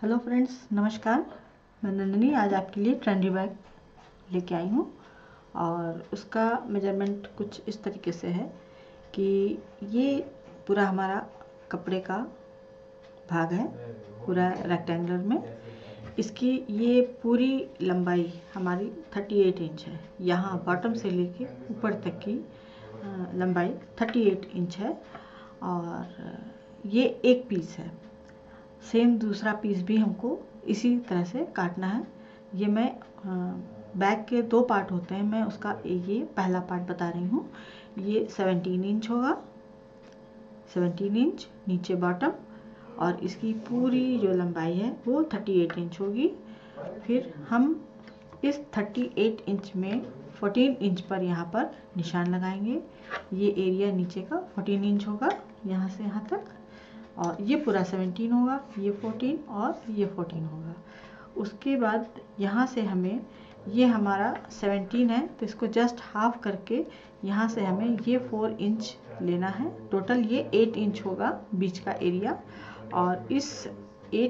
Hello friends, नमस्कार। मैं नंदिनी आज आपके लिए ट्रेंडी बैग लेके आई हूँ और उसका मेजरमेंट कुछ इस तरीके से है कि ये पूरा हमारा कपड़े का भाग है, पूरा रेक्टेंगुलर में। इसकी ये पूरी लंबाई हमारी 38 इंच है। यहाँ बॉटम से लेके ऊपर तक की लंबाई 38 इंच है और ये एक पीस है। सेम दूसरा पीस भी हमको इसी तरह से काटना है। ये मैं बैग के 2 पार्ट होते हैं, मैं उसका ये पहला पार्ट बता रही हूँ। ये 17 इंच होगा, 17 इंच नीचे बॉटम, और इसकी पूरी जो लंबाई है वो 38 इंच होगी। फिर हम इस 38 इंच में 14 इंच पर यहाँ पर निशान लगाएंगे। ये एरिया नीचे का 14 इंच होगा, यहाँ से यहाँ तक, और ये पूरा 17 होगा, ये 14 और ये 14 होगा। उसके बाद यहाँ से हमें, ये हमारा 17 है तो इसको जस्ट हाफ करके यहाँ से हमें ये 4 इंच लेना है। टोटल ये 8 इंच होगा बीच का एरिया। और इस ये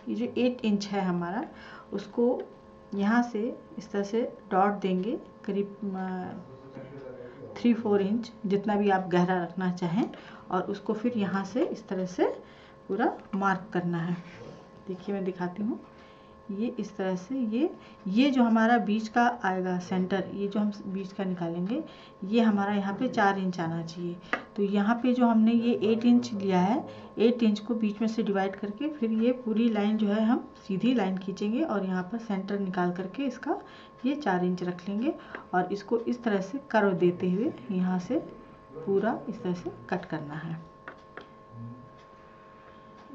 जो 8 इंच है हमारा, उसको यहाँ से इस तरह से डॉट देंगे, करीब 3-4 इंच, जितना भी आप गहरा रखना चाहें, और उसको फिर यहाँ से इस तरह से पूरा मार्क करना है। देखिए मैं दिखाती हूँ। ये इस तरह से ये जो हमारा बीच का आएगा सेंटर, ये जो हम बीच का निकालेंगे, ये हमारा यहाँ पे 4 इंच आना चाहिए। तो यहाँ पे जो हमने ये 8 इंच लिया है, 8 इंच को बीच में से डिवाइड करके फिर ये पूरी लाइन जो है हम सीधी लाइन खींचेंगे और यहाँ पर सेंटर निकाल करके इसका ये 4 इंच रख लेंगे और इसको इस तरह से कर्व देते हुए यहाँ से पूरा इस तरह से कट करना है।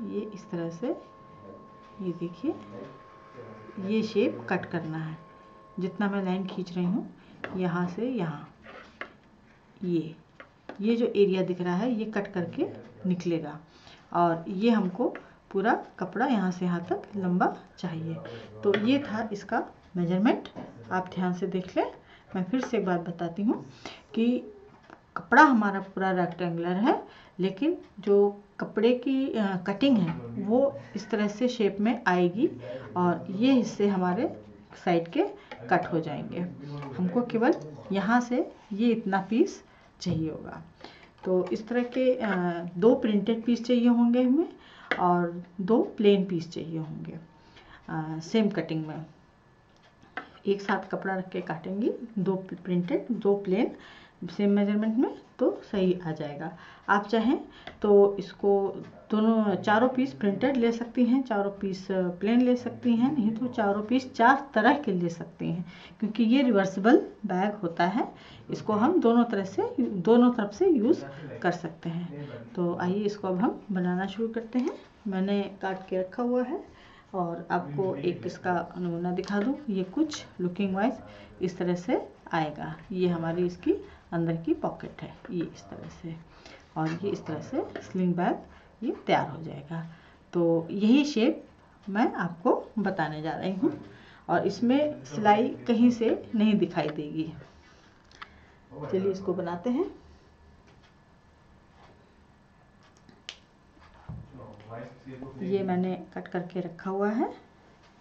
ये इस तरह से, ये देखिए, ये शेप कट करना है। जितना मैं लाइन खींच रही हूँ यहाँ से यहाँ, ये जो एरिया दिख रहा है ये कट करके निकलेगा। और ये हमको पूरा कपड़ा यहाँ से यहाँ तक लंबा चाहिए। तो ये था इसका मेजरमेंट, आप ध्यान से देख लें। मैं फिर से एक बात बताती हूँ कि कपड़ा हमारा पूरा रेक्टेंगुलर है, लेकिन जो कपड़े की कटिंग है वो इस तरह से शेप में आएगी और ये हिस्से हमारे साइड के कट हो जाएंगे। हमको केवल यहाँ से ये इतना पीस चाहिए होगा। तो इस तरह के 2 प्रिंटेड पीस चाहिए होंगे हमें और 2 प्लेन पीस चाहिए होंगे। सेम कटिंग में एक साथ कपड़ा रख के काटेंगी, 2 प्रिंटेड 2 प्लेन सेम मेजरमेंट में, तो सही आ जाएगा। आप चाहें तो इसको दोनों चारों पीस प्रिंटेड ले सकती हैं, चारों पीस प्लेन ले सकती हैं, नहीं तो चारों पीस 4 तरह के ले सकती हैं, क्योंकि ये रिवर्सिबल बैग होता है। इसको हम दोनों तरफ से यूज़ कर सकते हैं। तो आइए इसको अब हम बनाना शुरू करते हैं। मैंने काट के रखा हुआ है और आपको एक इसका नमूना दिखा दूँ। ये कुछ लुकिंग वाइज इस तरह से आएगा। ये हमारी इसकी अंदर की पॉकेट है, ये इस तरह से, और ये इस तरह से स्लिंग बैग ये तैयार हो जाएगा। तो यही शेप मैं आपको बताने जा रही हूँ और इसमें सिलाई कहीं से नहीं दिखाई देगी। चलिए इसको बनाते हैं। ये मैंने कट करके रखा हुआ है,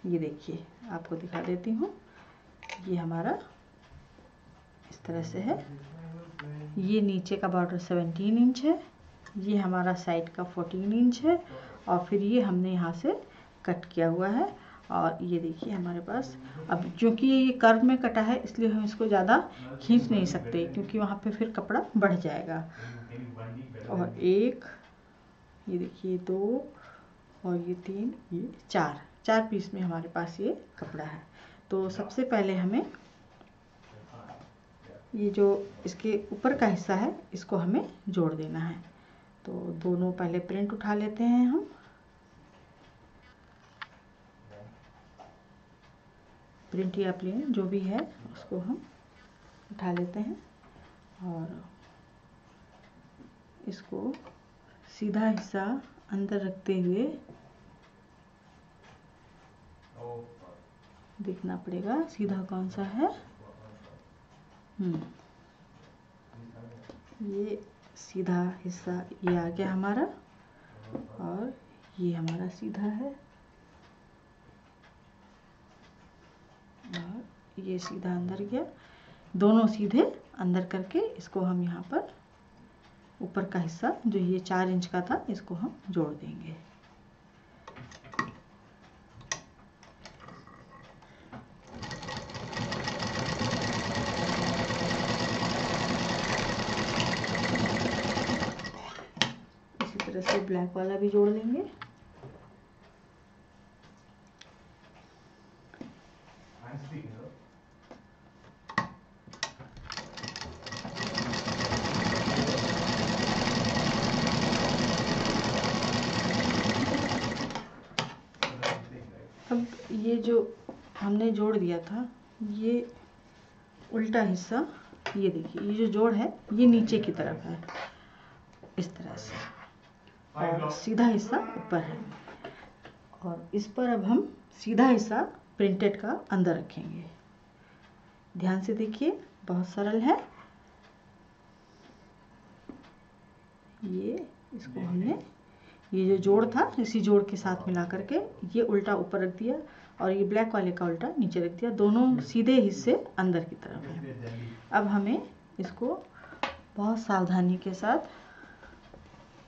ये देखिए, आपको दिखा देती हूँ। ये हमारा इस तरह से है। ये नीचे का बॉर्डर 17 इंच है, ये हमारा साइड का 14 इंच है, और फिर ये हमने यहाँ से कट किया हुआ है। और ये देखिए हमारे पास, अब क्योंकि ये कर्व में कटा है इसलिए हम इसको ज़्यादा खींच नहीं सकते, क्योंकि वहाँ पे फिर कपड़ा बढ़ जाएगा। और एक, ये देखिए 2 और ये 3, ये 4 पीस में हमारे पास ये कपड़ा है। तो सबसे पहले हमें ये जो इसके ऊपर का हिस्सा है इसको हमें जोड़ देना है। तो दोनों पहले प्रिंट उठा लेते हैं हम। प्रिंट या प्लेन जो भी है उसको हम उठा लेते हैं और इसको सीधा हिस्सा अंदर रखते हुए देखना पड़ेगा सीधा कौन सा है। ये सीधा हिस्सा ये आ गया हमारा, और ये हमारा सीधा है, ये सीधा अंदर गया, दोनों सीधे अंदर करके इसको हम यहाँ पर ऊपर का हिस्सा जो ये 4 इंच का था इसको हम जोड़ देंगे। इसी तरह से ब्लैक वाला भी जोड़ लेंगे। अब ये जो हमने जोड़ दिया था ये उल्टा हिस्सा, ये देखिए ये जो जोड़ है ये नीचे की तरफ है इस तरह से, और सीधा हिस्सा ऊपर है। और इस पर अब हम सीधा हिस्सा प्रिंटेड का अंदर रखेंगे। ध्यान से देखिए, बहुत सरल है ये। इसको हमने ये जो जोड़ था इसी जोड़ के साथ मिला करके ये उल्टा ऊपर रख दिया और ये ब्लैक वाले का उल्टा नीचे रख दिया, दोनों सीधे हिस्से अंदर की तरफ है। अब हमें इसको बहुत सावधानी के साथ,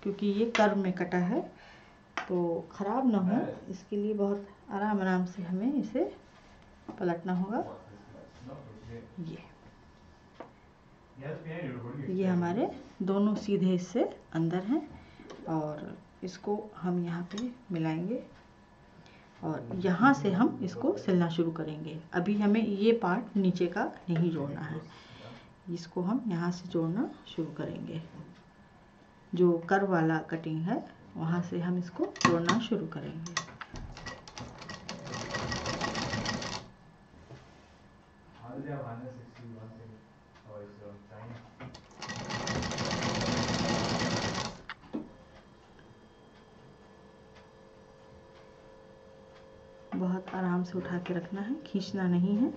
क्योंकि ये कर्व में कटा है तो ख़राब ना हो, इसके लिए बहुत आराम आराम से हमें इसे पलटना होगा। ये हमारे दोनों सीधे हिस्से अंदर हैं और इसको हम यहाँ पे मिलाएंगे और यहाँ से हम इसको सिलना शुरू करेंगे। अभी हमें ये पार्ट नीचे का नहीं जोड़ना है, इसको हम यहाँ से जोड़ना शुरू करेंगे। जो कर्व वाला कटिंग है वहाँ से हम इसको जोड़ना शुरू करेंगे। बहुत आराम से उठा के रखना है, खींचना नहीं है।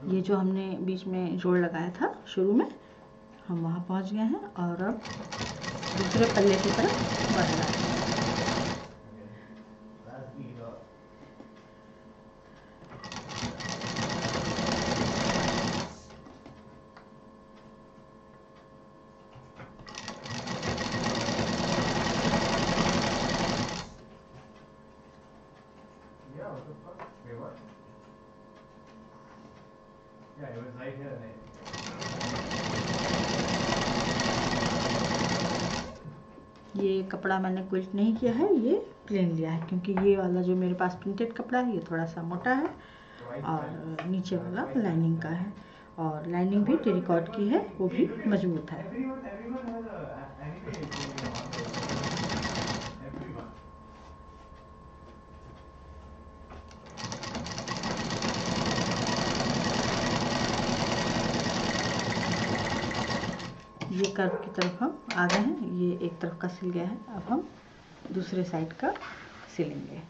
ये जो हमने बीच में जोड़ लगाया था शुरू में, हम वहाँ पहुँच गए हैं और अब दूसरे पल्ले की तरफ बढ़ रहा है। ये कपड़ा मैंने क्विल्ट नहीं किया है, ये प्लेन लिया है, क्योंकि ये वाला जो मेरे पास प्रिंटेड कपड़ा है ये थोड़ा सा मोटा है और नीचे वाला लाइनिंग का है, और लाइनिंग भी टेरिकॉट की है, वो भी मजबूत है। ये कर्व की तरफ हम आ गए हैं, ये एक तरफ का सिल गया है, अब हम दूसरे साइड का सिलेंगे।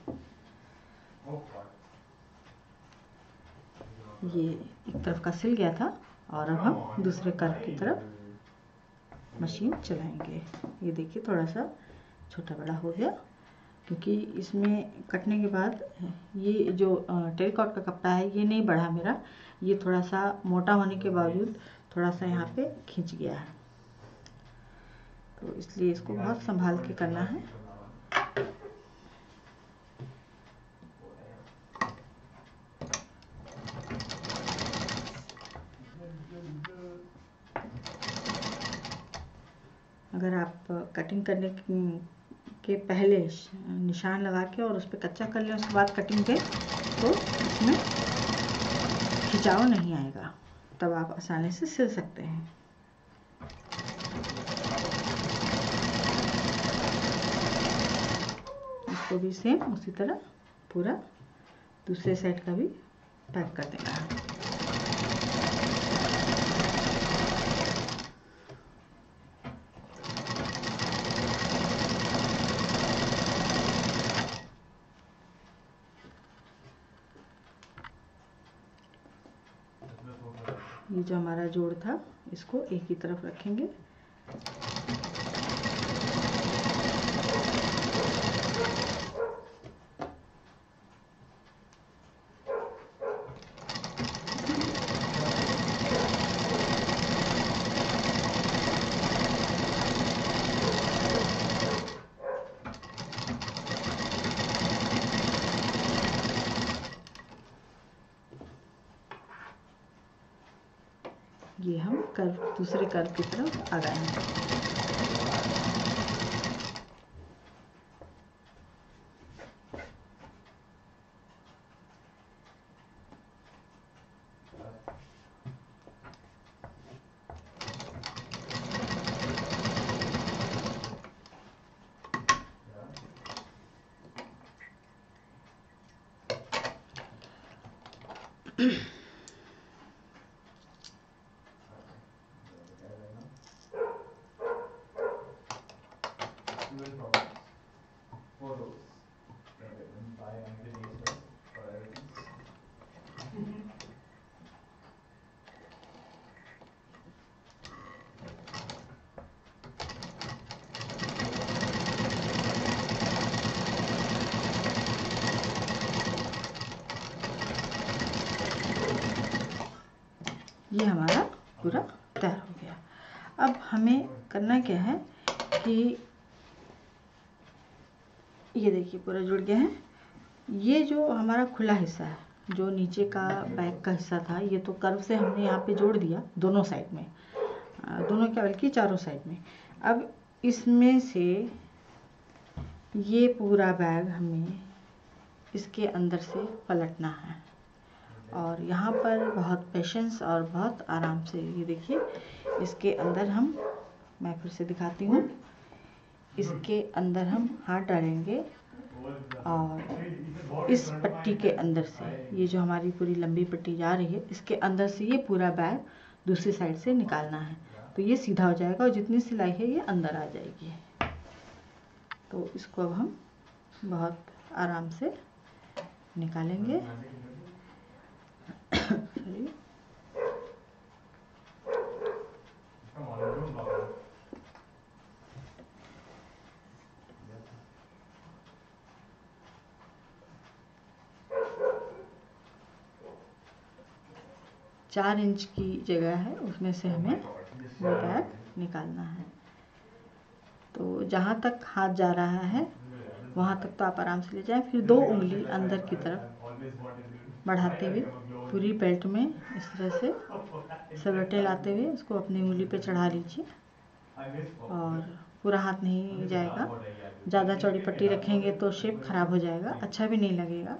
ये एक तरफ का सिल गया था और अब हम दूसरे कर्व की तरफ मशीन चलाएंगे। ये देखिए थोड़ा सा छोटा बड़ा हो गया, क्योंकि इसमें कटने के बाद ये जो टेरिकॉट का कपड़ा है ये नहीं बढ़ा मेरा, ये थोड़ा सा मोटा होने के बावजूद थोड़ा सा यहाँ पे खिंच गया है, तो इसलिए इसको बहुत संभाल के करना है। अगर आप कटिंग करने के पहले निशान लगा के और उस पर कच्चा कर लें, उसके बाद कटिंग पे तो इसमें खिंचाव नहीं आएगा, तब आप आसानी से सिल सकते हैं। इसको भी सेम उसी तरह पूरा दूसरे साइड का भी पैक कर देना है। ये जो हमारा जोड़ था इसको एक ही तरफ रखेंगे। ये हम कर्व दूसरे कर्व की तरफ आ गए हैं। ये हमारा पूरा तैयार हो गया। अब हमें करना क्या है कि ये देखिए पूरा जुड़ गया है। ये जो हमारा खुला हिस्सा है, जो नीचे का बैक का हिस्सा था, ये तो कर्व से हमने यहाँ पे जोड़ दिया दोनों साइड में, दोनों क्या बल्कि चारों साइड में। अब इसमें से ये पूरा बैग हमें इसके अंदर से पलटना है, और यहाँ पर बहुत पेशेंस और बहुत आराम से, ये देखिए इसके अंदर मैं फिर से दिखाती हूँ, इसके अंदर हम हाथ डालेंगे और इस पट्टी के अंदर से, ये जो हमारी पूरी लंबी पट्टी जा रही है, इसके अंदर से ये पूरा बैग दूसरी साइड से निकालना है, तो ये सीधा हो जाएगा और जितनी सिलाई है ये अंदर आ जाएगी। तो इसको अब हम बहुत आराम से निकालेंगे। चार इंच की जगह है, उसमें से हमें वो बैग निकालना है। तो जहाँ तक हाथ जा रहा है वहाँ तक तो आप आराम से ले जाएं, फिर 2 उंगली अंदर की तरफ बढ़ाते हुए पूरी बेल्ट में इस तरह से सलवटें लाते हुए उसको अपनी उंगली पे चढ़ा लीजिए, और पूरा हाथ नहीं जाएगा। ज़्यादा चौड़ी पट्टी रखेंगे तो शेप खराब हो जाएगा, अच्छा भी नहीं लगेगा,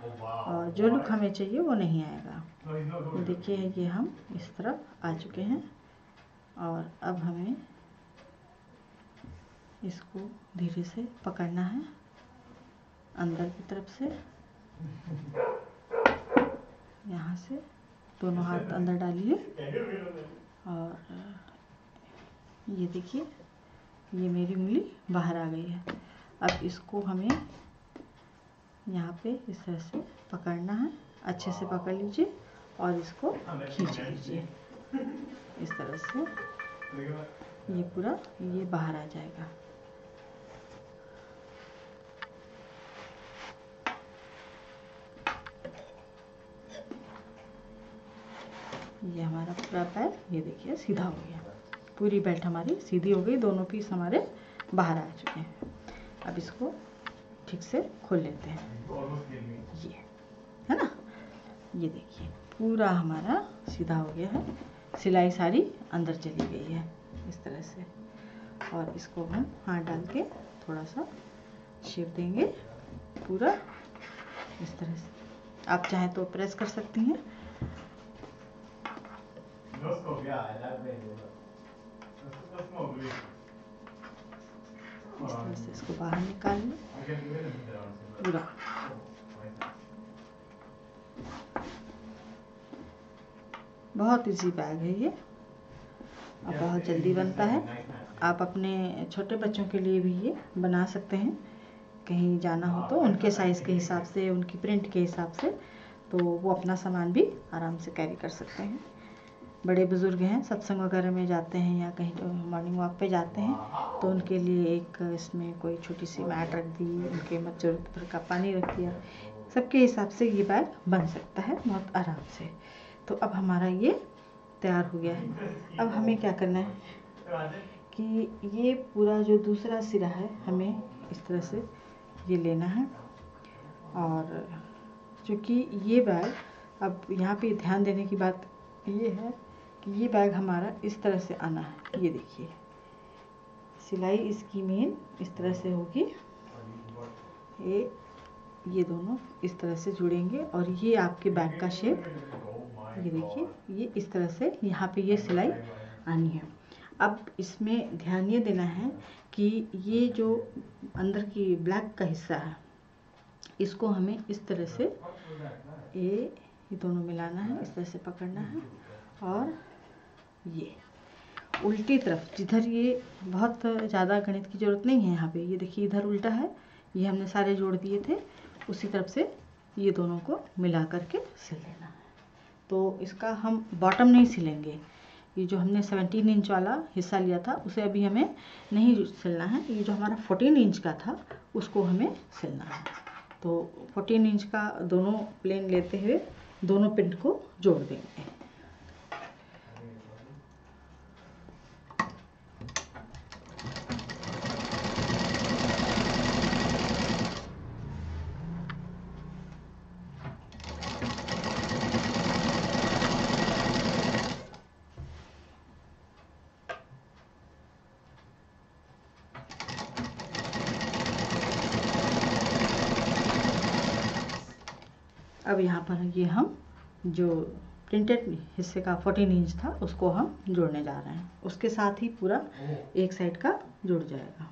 और जो लुक हमें चाहिए वो नहीं आएगा। तो देखिए ये हम इस तरफ आ चुके हैं, और अब हमें इसको धीरे से पकड़ना है अंदर की तरफ से। यहाँ से दोनों हाथ अंदर डालिए, और ये देखिए ये मेरी उंगली बाहर आ गई है। अब इसको हमें यहाँ पे इस तरह से पकड़ना है, अच्छे से पकड़ लीजिए और इसको खींच लीजिए इस तरह से, ये पूरा ये बाहर आ जाएगा। ये हमारा पूरा बैग ये देखिए सीधा हो गया, पूरी बेल्ट हमारी सीधी हो गई, दोनों पीस हमारे बाहर आ चुके हैं। अब इसको ठीक से खोल लेते हैं, ये है ना, ये देखिए पूरा हमारा सीधा हो गया है, सिलाई सारी अंदर चली गई है इस तरह से। और इसको हम हाथ डाल के थोड़ा सा शेप देंगे पूरा इस तरह से। आप चाहें तो प्रेस कर सकती हैं। इस तरह से इसको बाहर निकाल लें पूरा। बहुत इजी बैग है ये और बहुत जल्दी बनता है। आप अपने छोटे बच्चों के लिए भी ये बना सकते हैं, कहीं जाना हो तो उनके साइज़ के हिसाब से, उनकी प्रिंट के हिसाब से, तो वो अपना सामान भी आराम से कैरी कर सकते हैं। बड़े बुज़ुर्ग हैं, सत्संग वगैरह में जाते हैं या कहीं मॉर्निंग वॉक पे जाते हैं तो उनके लिए एक इसमें कोई छोटी सी मैट रख दी, उनके ज़रूरत भर का पानी रख दिया, सबके हिसाब से ये बैग बन सकता है बहुत आराम से। तो अब हमारा ये तैयार हो गया है। अब हमें क्या करना है कि ये पूरा जो दूसरा सिरा है हमें इस तरह से ये लेना है। और चूँकि ये बैग, अब यहाँ पे ध्यान देने की बात ये है कि ये बैग हमारा इस तरह से आना है। ये देखिए सिलाई इसकी मेन इस तरह से होगी, ये दोनों इस तरह से जुड़ेंगे और ये आपके बैग का शेप, ये देखिए ये इस तरह से यहाँ पे ये सिलाई आनी है। अब इसमें ध्यान ये देना है कि ये जो अंदर की ब्लैक का हिस्सा है इसको हमें इस तरह से ये दोनों मिलाना है, इस तरह से पकड़ना है और ये उल्टी तरफ, जिधर ये बहुत ज़्यादा गणित की ज़रूरत नहीं है यहाँ पे, ये देखिए इधर उल्टा है, ये हमने सारे जोड़ दिए थे, उसी तरफ से ये दोनों को मिला करके सिल लेना है। तो इसका हम बॉटम नहीं सिलेंगे, ये जो हमने 17 इंच वाला हिस्सा लिया था उसे अभी हमें नहीं सिलना है, ये जो हमारा 14 इंच का था उसको हमें सिलना है। तो 14 इंच का दोनों प्लेन लेते हुए दोनों पिन को जोड़ देंगे। अब यहाँ पर ये हम जो प्रिंटेड हिस्से का 14 इंच था उसको हम जोड़ने जा रहे हैं, उसके साथ ही पूरा एक साइड का जुड़ जाएगा।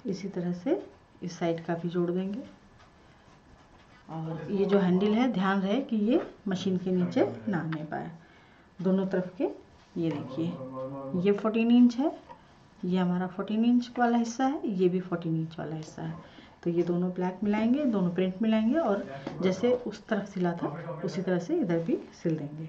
इसी तरह से इस साइड का भी जोड़ देंगे। और ये जो हैंडल है ध्यान रहे कि ये मशीन के नीचे ना आने पाए, दोनों तरफ के। ये देखिए ये 14 इंच है, ये हमारा 14 इंच वाला हिस्सा है, ये भी 14 इंच वाला हिस्सा है। तो ये दोनों ब्लैक मिलाएंगे, दोनों प्रिंट मिलाएंगे और जैसे उस तरफ सिला था उसी तरह से इधर भी सिल देंगे।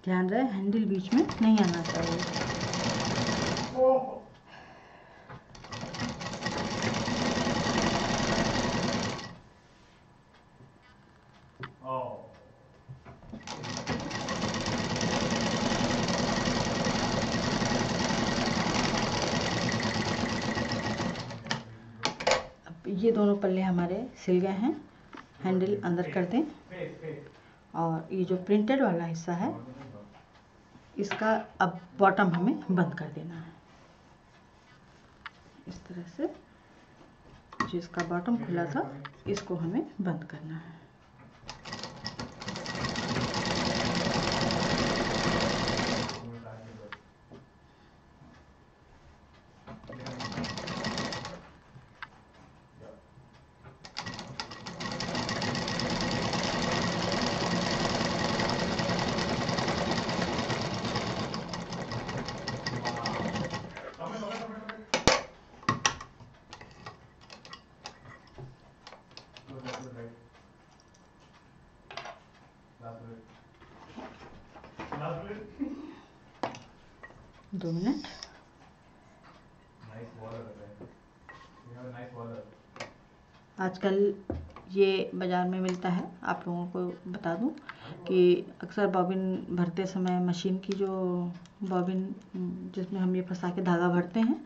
ध्यान रहे हैंडल बीच में नहीं आना चाहिए। अब ये दोनों पल्ले हमारे सिल गए हैं, हैंडल अंदर कर दें। और ये जो प्रिंटेड वाला हिस्सा है इसका अब बॉटम हमें बंद कर देना है। इस तरह से जो इसका बॉटम खुला था इसको हमें बंद करना है। 2 मिनट। आजकल ये बाज़ार में मिलता है। आप लोगों को बता दूं कि अक्सर बॉबिन भरते समय मशीन की जो बॉबिन जिसमें हम ये फंसा के धागा भरते हैं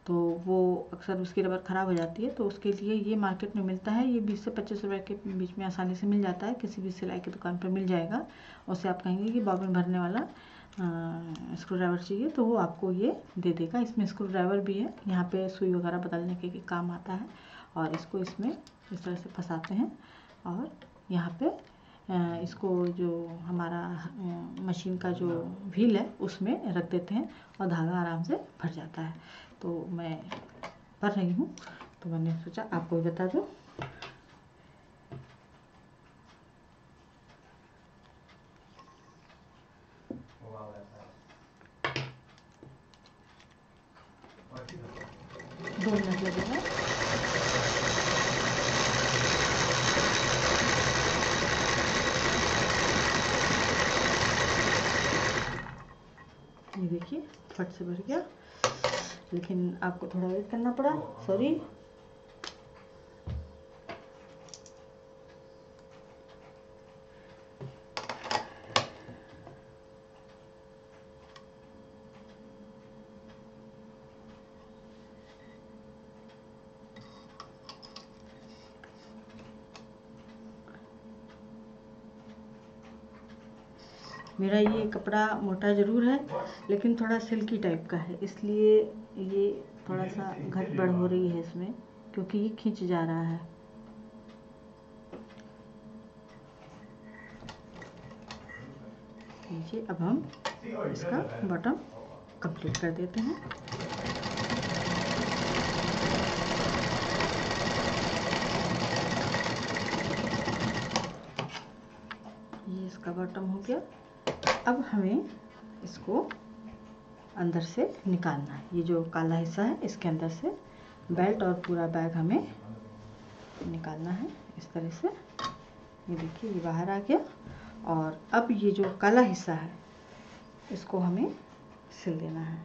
तो वो अक्सर उसकी रबर ख़राब हो जाती है। तो उसके लिए ये मार्केट में मिलता है। ये 20 से 25 रुपए के बीच में आसानी से मिल जाता है। किसी भी सिलाई की दुकान पर मिल जाएगा। उससे आप कहेंगे कि बॉबिन भरने वाला स्क्रू ड्राइवर चाहिए तो वो आपको ये दे देगा। इसमें स्क्रू ड्राइवर भी है। यहाँ पे सुई वगैरह बदलने के काम आता है। और इसको इसमें इस तरह से फंसाते हैं और यहाँ पे इसको जो हमारा मशीन का जो व्हील है उसमें रख देते हैं और धागा आराम से भर जाता है। तो मैं भर रही हूँ तो मैंने सोचा आपको भी बता दूँ। दो मिनट लगेगा। ये देखिए फट से भर गया, लेकिन आपको थोड़ा वेट करना पड़ा, सॉरी। मेरा ये कपड़ा मोटा ज़रूर है लेकिन थोड़ा सिल्की टाइप का है, इसलिए ये थोड़ा सा घट बढ़ हो रही है इसमें, क्योंकि ये खींच जा रहा है। लीजिए, अब हम इसका बॉटम कंप्लीट कर देते हैं। ये इसका बॉटम हो गया। अब हमें इसको अंदर से निकालना है। ये जो काला हिस्सा है इसके अंदर से बेल्ट और पूरा बैग हमें निकालना है इस तरह से। ये देखिए, ये बाहर आ गया। और अब ये जो काला हिस्सा है इसको हमें सिल देना है।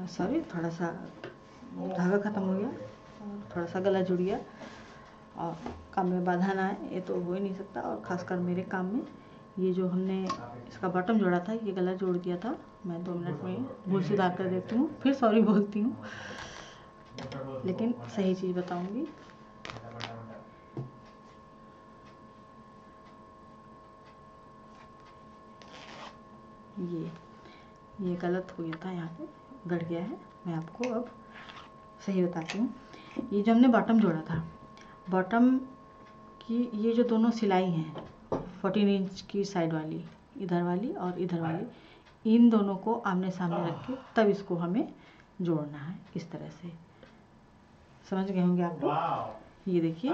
सॉरी, थोड़ा सा धागा ख़त्म हो गया और थोड़ा सा गला जुड़ गया। और काम में बाधा ना आए ये तो हो ही नहीं सकता, और ख़ासकर मेरे काम में। ये जो हमने इसका बॉटम जोड़ा था ये गला जोड़ दिया था। मैं 2 मिनट में भूल सुधार कर देती हूँ, फिर सॉरी बोलती हूँ, लेकिन सही चीज़ बताऊँगी। ये गलत हो गया था, यहाँ पे गड़ गया है। मैं आपको अब सही बताती हूँ। ये जो हमने बॉटम जोड़ा था, बॉटम की ये जो दोनों सिलाई हैं 14 इंच की साइड वाली, इधर वाली और इधर वाली, इन दोनों को आमने सामने रख के तब इसको हमें जोड़ना है इस तरह से। समझ गए होंगे आप लोग। ये देखिए,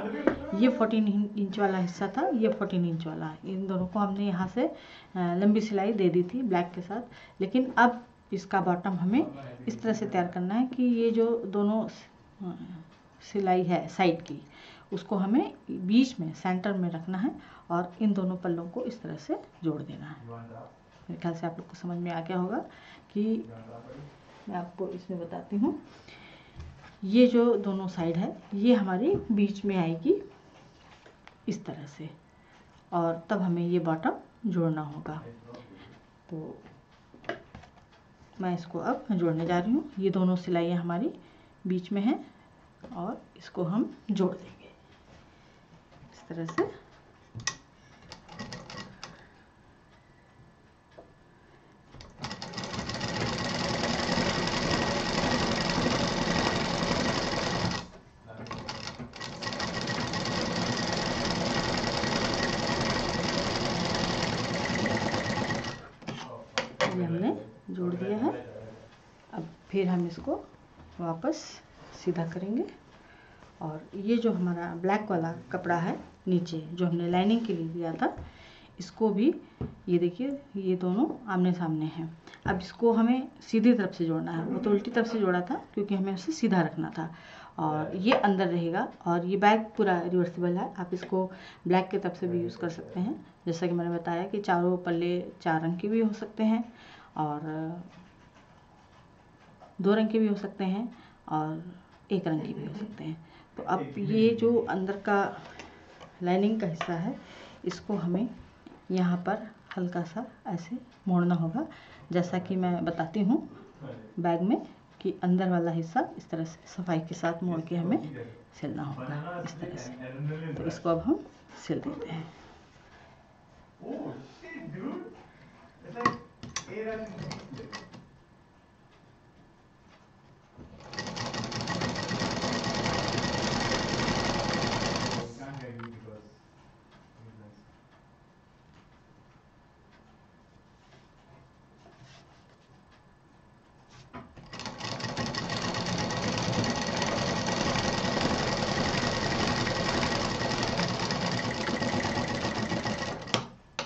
ये 14 इंच वाला हिस्सा था, ये 14 इंच वाला। इन दोनों को हमने यहाँ से लंबी सिलाई दे दी थी ब्लैक के साथ, लेकिन अब इसका बॉटम हमें इस तरह से तैयार करना है कि ये जो दोनों सिलाई है साइड की, उसको हमें बीच में सेंटर में रखना है और इन दोनों पल्लों को इस तरह से जोड़ देना है। मेरे ख्याल से आप लोग को समझ में आ गया होगा कि मैं आपको इसमें बताती हूँ। ये जो दोनों साइड है ये हमारी बीच में आएगी इस तरह से, और तब हमें ये बॉटम जोड़ना होगा। तो मैं इसको अब जोड़ने जा रही हूँ। ये दोनों सिलाइयाँ हमारी बीच में हैं और इसको हम जोड़ देंगे इस तरह से। ये हमने जोड़ दिया है। अब फिर हम इसको वापस सीधा करेंगे, और ये जो हमारा ब्लैक वाला कपड़ा है नीचे जो हमने लाइनिंग के लिए दिया था, इसको भी ये देखिए ये दोनों आमने सामने हैं। अब इसको हमें सीधी तरफ से जोड़ना है। वो तो उल्टी तरफ से जोड़ा था क्योंकि हमें उसे सीधा रखना था, और ये अंदर रहेगा। और ये बैग पूरा रिवर्सिबल है, आप इसको ब्लैक के तरफ से भी यूज़ कर सकते हैं। जैसा कि मैंने बताया कि चारों पल्ले 4 रंग के भी हो सकते हैं और 2 रंग के भी हो सकते हैं और 1 रंग के भी हो सकते हैं। तो अब ये जो अंदर का लाइनिंग का हिस्सा है, इसको हमें यहाँ पर हल्का सा ऐसे मोड़ना होगा, जैसा कि मैं बताती हूँ बैग में कि अंदर वाला हिस्सा इस तरह से सफाई के साथ मोड़ के हमें सिलना होगा, इस तरह से। तो इसको अब हम सिल देते हैं।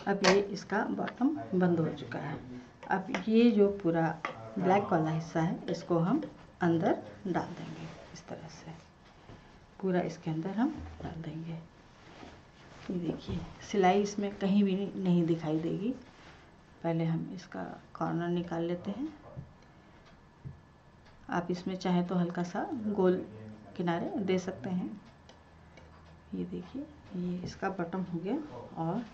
अब ये इसका बॉटम बंद हो चुका है। अब ये जो पूरा ब्लैक वाला हिस्सा है, इसको हम अंदर डाल देंगे इस तरह से, पूरा इसके अंदर हम डाल देंगे। ये देखिए सिलाई इसमें कहीं भी नहीं दिखाई देगी। पहले हम इसका कॉर्नर निकाल लेते हैं। आप इसमें चाहे तो हल्का सा गोल किनारे दे सकते हैं। ये देखिए ये इसका बॉटम हो गया। और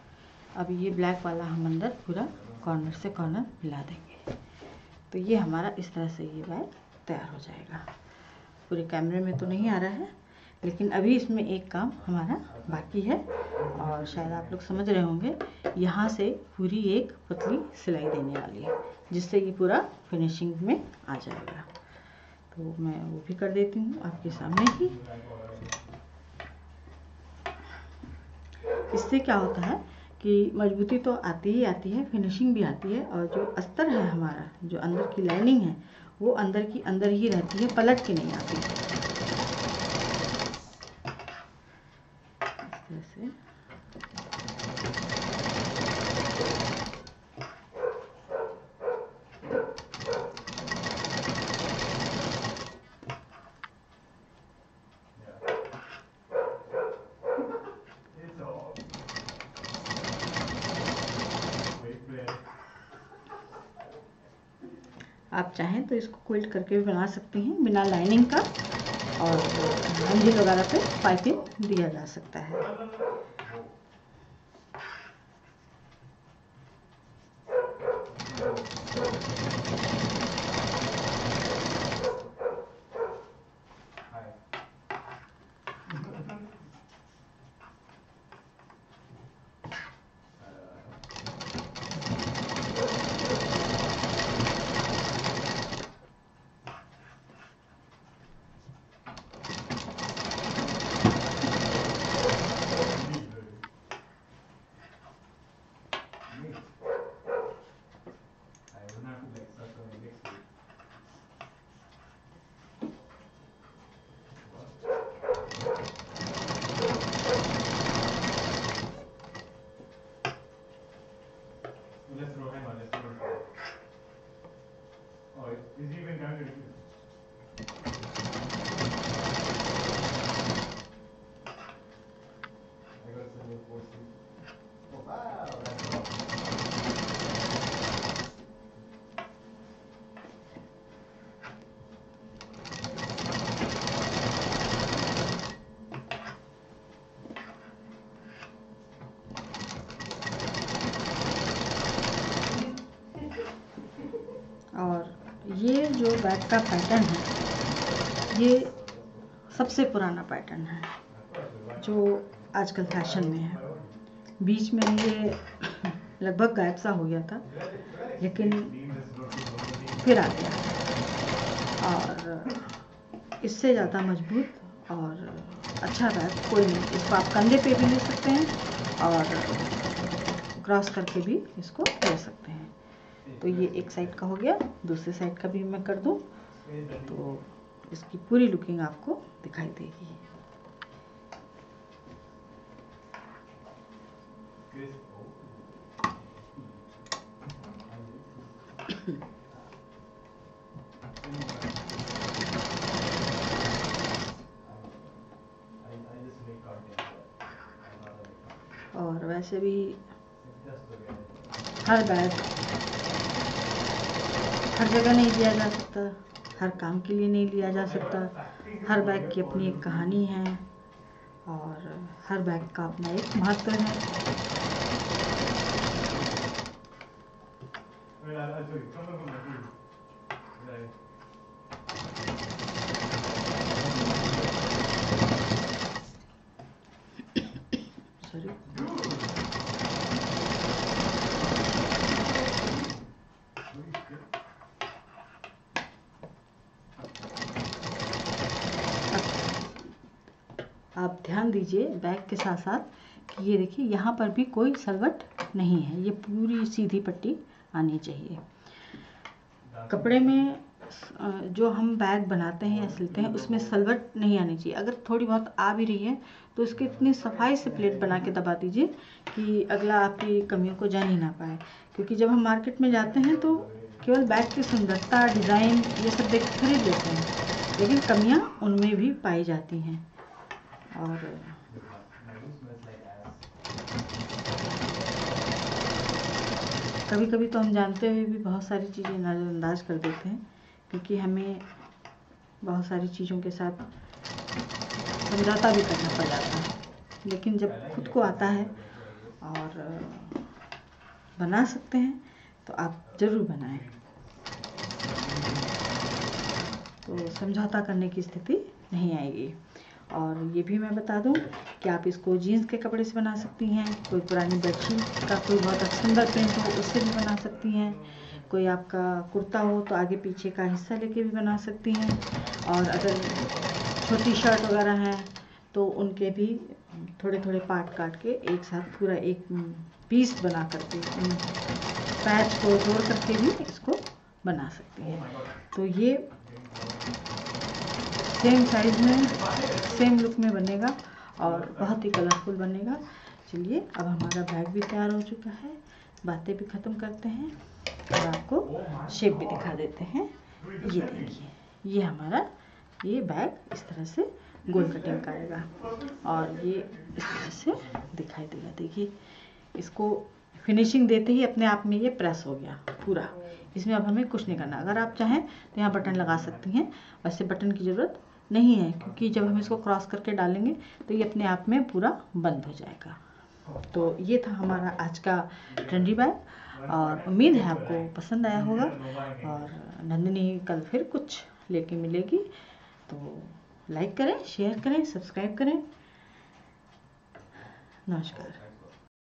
अब ये ब्लैक वाला हम अंदर पूरा कॉर्नर से कॉर्नर मिला देंगे। तो ये हमारा इस तरह से ये बैग तैयार हो जाएगा। पूरे कैमरे में तो नहीं आ रहा है, लेकिन अभी इसमें एक काम हमारा बाकी है और शायद आप लोग समझ रहे होंगे। यहाँ से पूरी एक पतली सिलाई देने वाली है, जिससे ये पूरा फिनिशिंग में आ जाएगा। तो मैं वो भी कर देती हूँ आपके सामने ही। इससे क्या होता है कि मजबूती तो आती ही आती है, फिनिशिंग भी आती है, और जो अस्तर है हमारा, जो अंदर की लाइनिंग है, वो अंदर की अंदर ही रहती है, पलट के नहीं आती। इस तरह से आप चाहें तो इसको क्विल्ट करके भी बना सकते हैं बिना लाइनिंग का, और मंजिल वगैरह पे पाइपिंग दिया जा सकता है। और ये जो बैग का पैटर्न है, ये सबसे पुराना पैटर्न है जो आजकल फैशन में है। बीच में ये लगभग गायब सा हो गया था, लेकिन फिर आ गया, और इससे ज़्यादा मजबूत और अच्छा बैग कोई नहीं। इसको आप कंधे पे भी ले सकते हैं और क्रॉस करके भी इसको ले सकते हैं। तो ये एक साइड का हो गया, दूसरे साइड का भी मैं कर दूं तो इसकी पूरी लुकिंग आपको दिखाई देगी। वैसे भी हर बैग हर जगह नहीं लिया जा सकता, हर काम के लिए नहीं लिया जा सकता। हर बैग की अपनी एक कहानी है और हर बैग का अपना एक महत्व है। आप ध्यान दीजिए बैग के साथ साथ कि ये देखिए यहाँ पर भी कोई सलवट नहीं है, ये पूरी सीधी पट्टी आनी चाहिए। कपड़े में जो हम बैग बनाते हैं या सिलते हैं उसमें सलवट नहीं आनी चाहिए। अगर थोड़ी बहुत आ भी रही है तो उसके इतनी सफाई से प्लेट बना के दबा दीजिए कि अगला आपकी कमियों को जान ही ना पाए। क्योंकि जब हम मार्केट में जाते हैं तो केवल बैग की सुंदरता, डिज़ाइन ये सब देख खरीद लेते हैं, लेकिन कमियां उनमें भी पाई जाती हैं। और कभी कभी तो हम जानते हुए भी बहुत सारी चीज़ें नज़रअंदाज कर देते हैं, क्योंकि हमें बहुत सारी चीज़ों के साथ समझौता भी करना पड़ जाता है। लेकिन जब खुद को आता है और बना सकते हैं तो आप ज़रूर बनाएं। तो समझौता करने की स्थिति नहीं आएगी। और ये भी मैं बता दूं कि आप इसको जीन्स के कपड़े से बना सकती हैं, कोई पुरानी बेडशीट का कोई बहुत सुंदर प्रिंट हो उससे भी बना सकती हैं, कोई आपका कुर्ता हो तो आगे पीछे का हिस्सा लेके भी बना सकती हैं, और अगर छोटी शर्ट वगैरह हैं तो उनके भी थोड़े थोड़े पार्ट काट के एक साथ पूरा एक पीस बना करके पैच को जोड़ करके भी इसको बना सकती हैं। तो ये सेम साइज़ में सेम लुक में बनेगा और बहुत ही कलरफुल बनेगा। चलिए अब हमारा बैग भी तैयार हो चुका है, बातें भी ख़त्म करते हैं और आपको शेप भी दिखा देते हैं। ये देखिए, ये हमारा ये बैग इस तरह से गोल कटिंग का आएगा और ये इस तरह से दिखाई देगा। देखिए, इसको फिनिशिंग देते ही अपने आप में ये प्रेस हो गया पूरा। इसमें अब हमें कुछ नहीं करना। अगर आप चाहें तो यहाँ बटन लगा सकती हैं, वैसे बटन की ज़रूरत नहीं है क्योंकि जब हम इसको क्रॉस करके डालेंगे तो ये अपने आप में पूरा बंद हो जाएगा। तो ये था हमारा आज का ट्रेंडी बैग और उम्मीद है आपको पसंद आया होगा। और नंदिनी कल फिर कुछ लेके मिलेगी, तो लाइक करें, शेयर करें, सब्सक्राइब करें। नमस्कार।